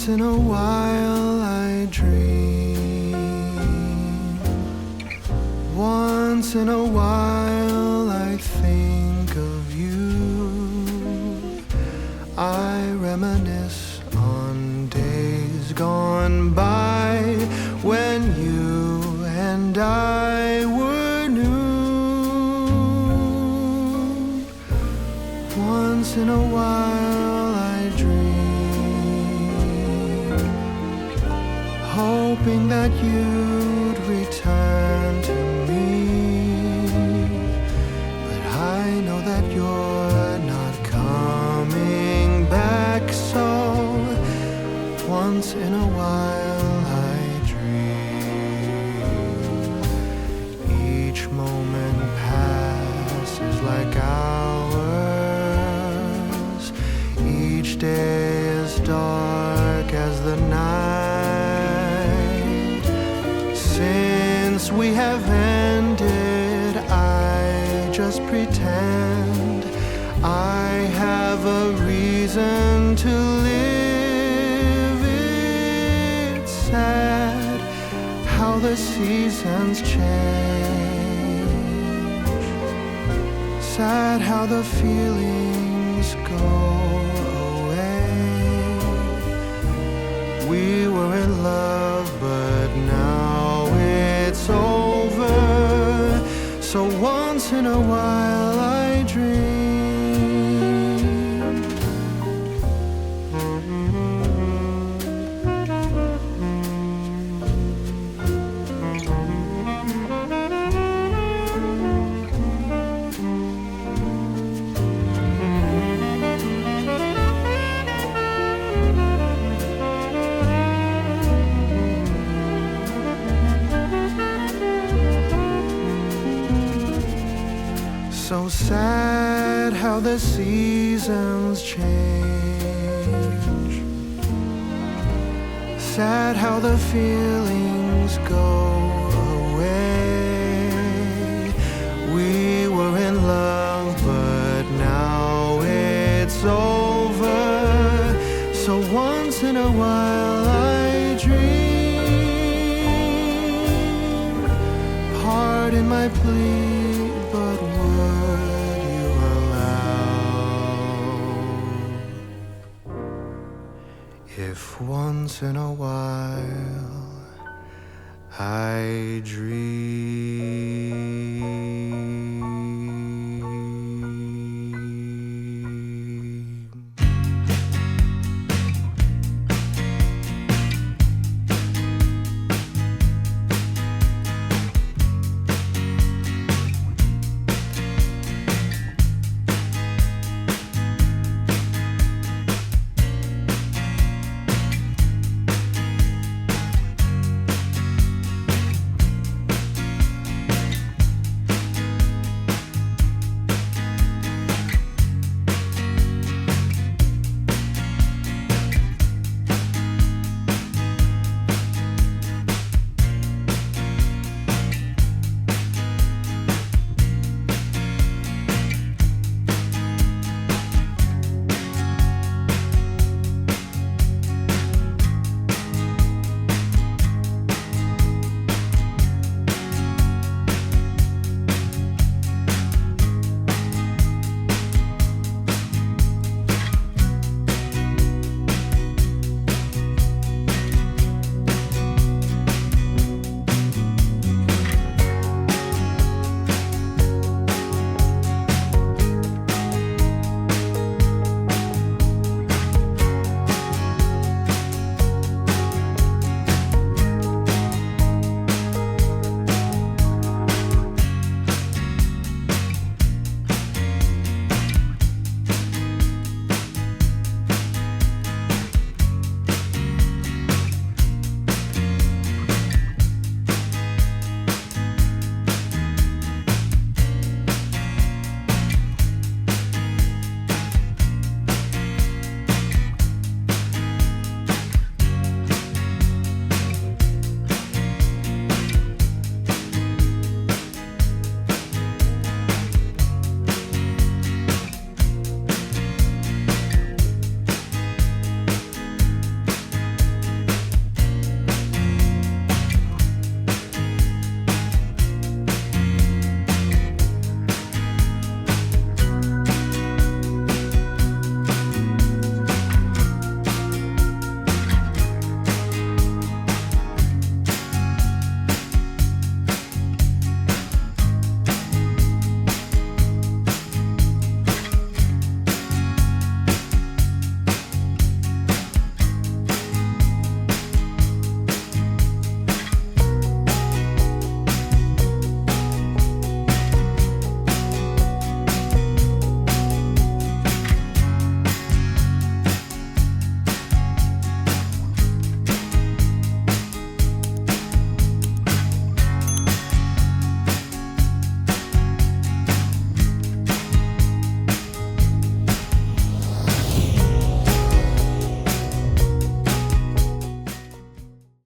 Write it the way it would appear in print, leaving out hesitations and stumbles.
Once in a while I dream. Once in a while I think of you. I reminisce on days gone by when you and I were new. Once in a while I dream, hoping that you'd return to me, but I know that you're not coming back, so once in a while I dream. Each moment passes like hours, each day is dark as the night. Since we have ended, I just pretend I have a reason to live. It's sad how the seasons change, sad how the feelings go away. We were in love, but now it's over. So once in a while I dream. So sad how the seasons change, sad how the feelings go away. We were in love, but now it's over. So once in a while I dream. Pardon my plea, but would you allow if once in a while I dream?